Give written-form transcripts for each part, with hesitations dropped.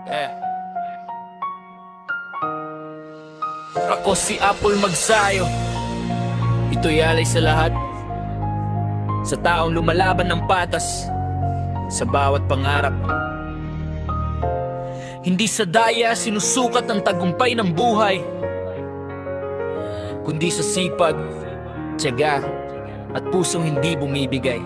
Eh. Ako si Apple Magsayo. Ito'y alay sa lahat, sa taong lumalaban ng patas sa bawat pangarap. Hindi sa daya sinusukat ang tagumpay ng buhay, kundi sa sipag, tiyaga at pusong hindi bumibigay.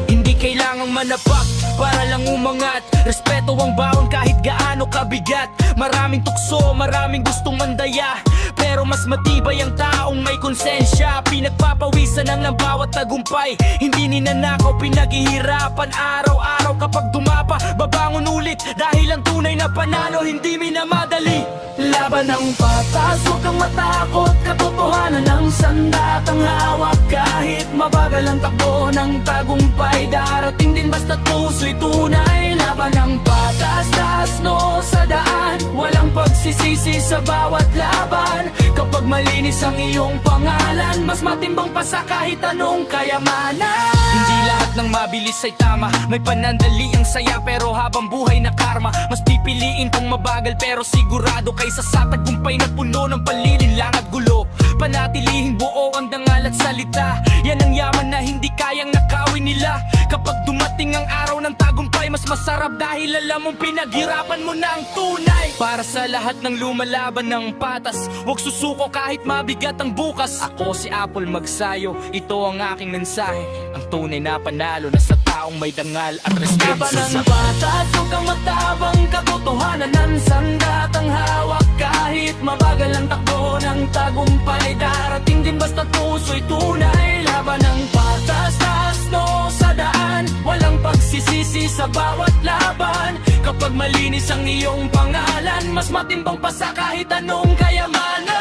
Hindi kailangang manapak para lang umangat. Respeto ang bawang kahit gaano kabigat. Maraming tukso, maraming gustong mandaya, pero mas matibay ang taong may konsensya. Pinagpapawisan ng bawat tagumpay, hindi ninanakaw, pinaghihirapan araw-araw. Kapag dumapa, babangon ulit, dahil ang tunay na panalo hindi minamadali. Laban ng patas, huwag kang matakot, katotohanan ng sandatang hawak. Kahit mabagal ang takbo ng tagumpay, darating din basta't puso'y tunay. Laban ng patas, taas no sa daan, walang pagsisisi sa bawat laban. Kapag malinis ang iyong pangalan, mas matimbang pa sa kahit anong kayamanan. Hindi lahat ng mabilis ay tama, may panandali ang saya, pero habang buhay na karma. Mas pipiliin kung mabagal pero sigurado, kaysa sa tagumpay na puno ng palilinlang at gulo. Panatilihing buo ang dangal at salita, yan ang yaman na hindi kayang nakawin nila. Kapag dumating ang araw ng tagumpay, mas masarap dahil alam mong pinaghirapan mo na ang tunay. Para sa lahat ng lumalaban ng patas, huwag susuko kahit mabigat ang bukas. Ako si Apple Magsayo, ito ang aking mensahe, ang tunay na panalo na sa taong may dangal at respeto. Laban ng patas, huwag kang matabang, katotohanan ng sandatang hawak. Kahit mabagal ang takbo ng tagumpay, darating din basta't puso'y tunay. Laban ng patas, taas no sa daan, walang pagsisisi sa bawat laban. Kapag malinis ang iyong pangalan, mas matimbang pa sa kahit anong kayamanan.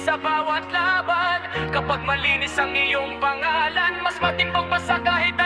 Sa bawat laban, kapag malinis ang iyong pangalan, mas matimbang pa sa kahit